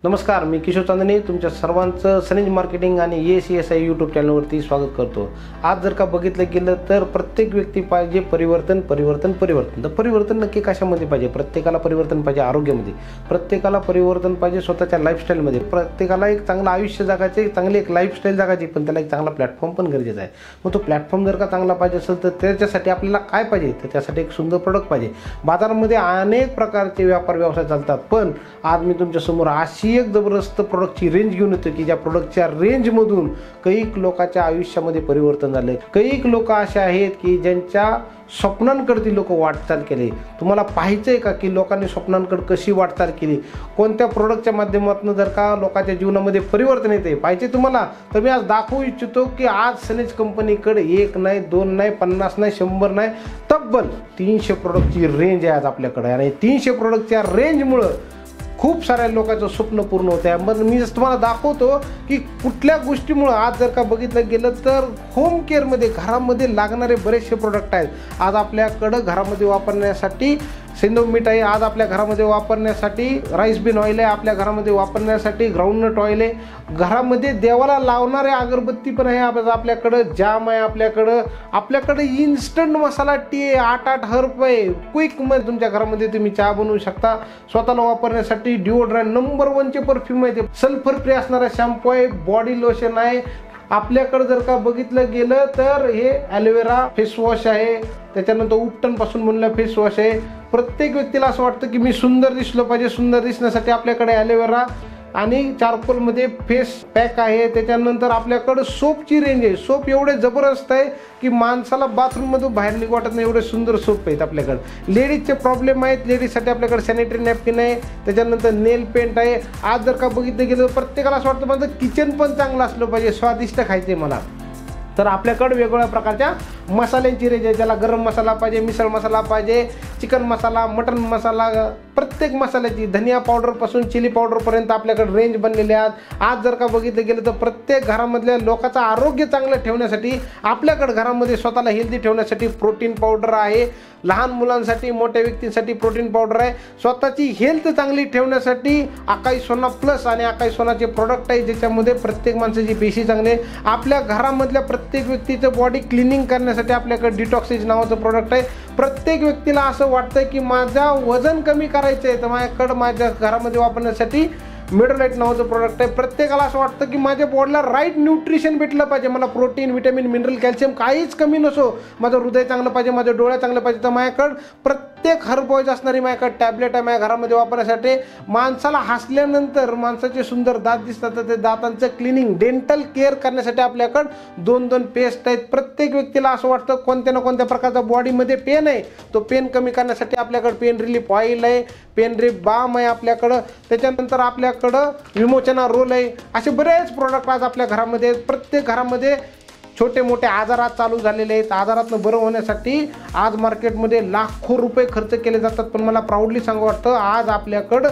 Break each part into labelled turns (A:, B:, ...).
A: नमस्कार, मी किशोर चांदणे तुमच्या सर्वांचं सनेज मार्केटिंग आणि ACSI यूट्यूब चॅनलवरती स्वागत करतो। आज जर का बघितलं गेलं तर प्रत्येक व्यक्ती पाहिजे परिवर्तन परिवर्तन परिवर्तन। तर परिवर्तन नक्की कशामध्ये पाहिजे? प्रत्येकाला परिवर्तन पाहिजे आरोग्यामध्ये, प्रत्येकाला परिवर्तन पाहिजे स्वतःच्या लाईफस्टाईलमध्ये, प्रत्येकाला एक चांगलं आयुष्य जगायचे, चांगली एक लाईफस्टाईल जगायची, पण त्याला एक चांगला प्लॅटफॉर्म पण गरजेचा आहे। मग तो प्लॅटफॉर्म जर का चांगला पाहिजे असेल तर त्याच्यासाठी आपल्याला काय पाहिजे? तर त्यासाठी एक सुंदर प्रोडक्ट पाहिजे। बाजारामध्ये अनेक प्रकारचे व्यापार व्यवसाय चालतात, पण आज मी तुमच्यासमोर अशी एक जबरदस्त प्रोडक्टची रेंज घेऊन येतो की ज्या प्रोडक्टच्या रेंजमधून कैक लोकांच्या आयुष्यामध्ये परिवर्तन झाले। कैक लोक असे आहेत की ज्यांच्या स्वप्नांकडे ती लोक वाटचाल केली। तुम्हाला पाहायचं आहे का की लोकांनी स्वप्नांकडे कशी वाटचाल केली, कोणत्या प्रोडक्टच्या माध्यमातून जर का लोकांच्या जीवनामध्ये परिवर्तन येते पाहिजे तुम्हाला, तर मी आज दाखवू इच्छितो की आज सनेज कंपनीकडे एक नाही, दोन नाही, 50 नाही, 100 नाही, तब्बल 300 प्रोडक्टची रेंज आहे आज आपल्याकडे। आणि 300 प्रोडक्टच्या रेंजमुळे खूप साऱ्या लोकांचं स्वप्न पूर्ण होत आहे। मग मी तुम्हाला दाखवतो की कुठल्या गोष्टीमुळे आज जर का बघितलं गेलं तर होम केअरमध्ये घरामध्ये लागणारे बरेचसे प्रोडक्ट आहेत। आज आपल्याकडं घरामध्ये वापरण्यासाठी सेंधव मीठ आहे, आज आपल्या घरामध्ये वापरण्यासाठी राईस बीन ऑइल आहे, आपल्या घरामध्ये वापरण्यासाठी ग्राउंडनट ऑइल आहे, घरामध्ये देवाला लावणारे अगरबत्ती पण आहे आपल्याकडं, जाम आहे आपल्याकडं इन्स्टंट मसाला टी आहे, 8 हर्ब आहे, क्विकमध्ये तुमच्या घरामध्ये तुम्ही चहा बनवू शकता। स्वतःला वापरण्यासाठी डिओड्रंट नंबर 1चे परफ्यूम आहे, सल्फर फ्री असणारा शॅम्पू आहे, बॉडी लोशन आहे। आपल्याकडे जर का बघितलं गेलं तर हे ॲलोवेरा फेस वॉश आहे, त्याच्यानंतर उपटनपासून बनलेला फेस वॉश आहे। प्रत्येक व्यक्तीला असं वाटतं की मी सुंदर दिसलं पाहिजे, सुंदर दिसण्यासाठी आपल्याकडे ॲलोवेरा आणि चारकोलमध्ये फेस पॅक आहे। त्याच्यानंतर आपल्याकडं सोपची रेंज आहे, सोप एवढे जबरदस्त आहे की माणसाला बाथरूममधून बाहेर निघू वाटत नाही, एवढे सुंदर सोप आहेत आपल्याकडे। लेडीजचे प्रॉब्लेम आहेत, लेडीजसाठी आपल्याकडे सॅनिटरी नॅपकिन आहे, त्याच्यानंतर नेल पेंट आहे। आज जर का बघितलं गेलं तर प्रत्येकाला असं वाटतं माझं किचन पण चांगलं असलं पाहिजे, स्वादिष्ट खायचं आहे मला, तर आपल्याकडे वेगवेगळ्या प्रकारच्या मसाल्यांची रेंज आहे। ज्याला गरम मसाला पाहिजे, मिसळ मसाला पाहिजे, चिकन मसाला, मटन मसाला, प्रत्येक मसाल्याची धनिया पावडरपासून चिली पावडरपर्यंत आपल्याकडे रेंज बनलेली आहे। आज जर का बघितलं गेलं तर प्रत्येक घरामधल्या लोकांचं आरोग्य चांगलं ठेवण्यासाठी आपल्याकडे घरामध्ये स्वतःला हेल्दी ठेवण्यासाठी प्रोटीन पावडर आहे, लहान मुलांसाठी मोठ्या व्यक्तींसाठी प्रोटीन पावडर आहे, स्वतःची हेल्थ चांगली ठेवण्यासाठी आकाई सोना प्लस आणि आकाई सोनाचे प्रोडक्ट आहे, ज्याच्यामध्ये प्रत्येक माणसाची पेशी चांगली आहे। आपल्या घरामधल्या प्रत्येक व्यक्तीचं बॉडी क्लिनिंग करण्यासाठी आपल्याकडे डिटॉक्सिज नावाचं प्रोडक्ट आहे। प्रत्येक व्यक्तीला असं वाटतं की माझं वजन कमी करायचं आहे, तर माझ्याकडं माझ्या घरामध्ये वापरण्यासाठी मेडोलाइट नावाचं प्रोडक्ट आहे। प्रत्येकाला असं वाटतं की माझ्या बॉडीला राईट न्यूट्रिशन भेटलं पाहिजे, मला प्रोटीन, विटॅमिन, मिनरल, कॅल्शियम काहीच कमी नसो, माझं हृदय चांगलं पाहिजे, माझं डोळ्या चांगलं पाहिजे, तर माझ्याकडं प्रत्येक हर्बॉइज असणारी माझ्याकडे टॅबलेट आहे माझ्या घरामध्ये वापरण्यासाठी। माणसाला हसल्यानंतर माणसाचे सुंदर दात दिसतात, तर ते दातांचं क्लिनिंग, डेंटल केअर करण्यासाठी आपल्याकडं 2 पेस्ट आहेत। प्रत्येक व्यक्तीला असं वाटतं कोणत्या ना कोणत्या प्रकारचा बॉडीमध्ये पेन आहे, तो पेन कमी करण्यासाठी आपल्याकडे पेन रिलीफ ऑइल आहे, पेन रिलीफ बाम आहे आपल्याकडं, त्याच्यानंतर आपल्याकडं विमोचना रोल आहे। असे बरेच प्रोडक्ट आज आपल्या घरामध्ये आहेत। प्रत्येक घरामध्ये छोटे मोठे आजार आज चालू झालेले आहेत, आजारातनं बरं होण्यासाठी आज मार्केटमध्ये लाखो रुपये खर्च केले जातात, पण मला प्राऊडली सांगू वाटतं आज आपल्याकडं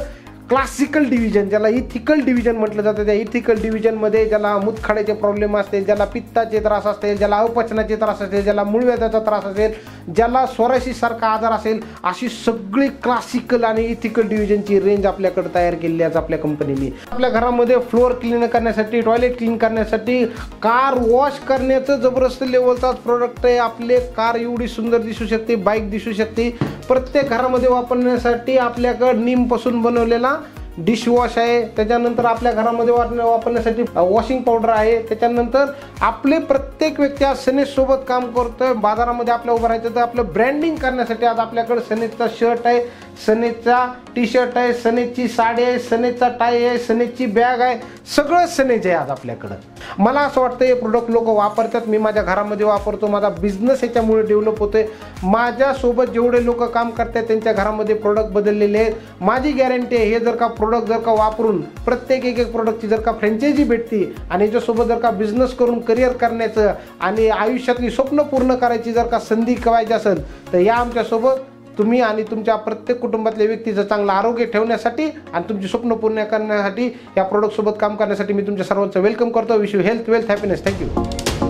A: क्लासिकल डिव्हिजन, ज्याला इथिकल डिव्हिजन म्हटलं जातं, त्या इथिकल डिव्हिजनमध्ये ज्याला मूतखड्याचे प्रॉब्लेम असतील, ज्याला पित्ताचे त्रास असतील, ज्याला अपचनाचे त्रास असेल, ज्याला मूळव्याधाचा त्रास असेल, ज्याला सोरायसिस सारखा आजार असेल, अशी सगळी क्लासिकल आणि इथिकल डिव्हिजनची रेंज आपल्याकडे तयार केली आहे आपल्या कंपनीने। आपल्या घरामध्ये फ्लोअर क्लीन करण्यासाठी, टॉयलेट क्लीन करण्यासाठी, कार वॉश करण्याचं जबरदस्त लेवलचाच प्रोडक्ट आहे। आपले कार एवढी सुंदर दिसू शकते, बाईक दिसू शकते। प्रत्येक घरामध्ये वापरण्यासाठी आपल्याकडे नीमपासून बनवलेला डिशवॉश आहे, त्याच्यानंतर आपल्या घरामध्ये वापरण्यासाठी वॉशिंग पावडर आहे। त्याच्यानंतर आपले प्रत्येक व्यक्ती आज सनेजसोबत काम करतोय, बाजारामध्ये आपल्या उभं राहायचं तर आपलं ब्रँडिंग करण्यासाठी आज आपल्याकडे सनेजचा शर्ट आहे, सनेजचा टी शर्ट आहे, सनेजची साडी आहे, सनेजचा टाय आहे, सनेजची बॅग आहे, सगळं सनेज आहे आज आपल्याकडं। मला असं वाटतं हे प्रोडक्ट लोक वापरतात, मी माझ्या घरामध्ये वापरतो, माझा बिझनेस याच्यामुळे डेव्हलप होतोय। माझ्यासोबत जेवढे लोक काम करतात त्यांच्या घरामध्ये प्रोडक्ट बदललेले आहेत। माझी गॅरंटी आहे हे जर का प्रोडक्ट जर का वापरून प्रत्येक एक प्रोडक्टची जर का फ्रँचायझी भेटती आणि याच्यासोबत जर का बिझनेस करून करिअर करण्याचं आणि आयुष्यातली स्वप्न पूर्ण करायची जर का संधी पाहिजे असेल तर या आमच्यासोबत तुम्ही आणि तुमच्या प्रत्येक कुटुंबातल्या व्यक्तीचं चांगलं आरोग्य ठेवण्यासाठी आणि तुमची स्वप्न पूर्ण करण्यासाठी या प्रोडक्टसोबत काम करण्यासाठी मी तुमच्या सर्वांचं वेलकम करतो। Wish you health, wealth, happiness. Thank you.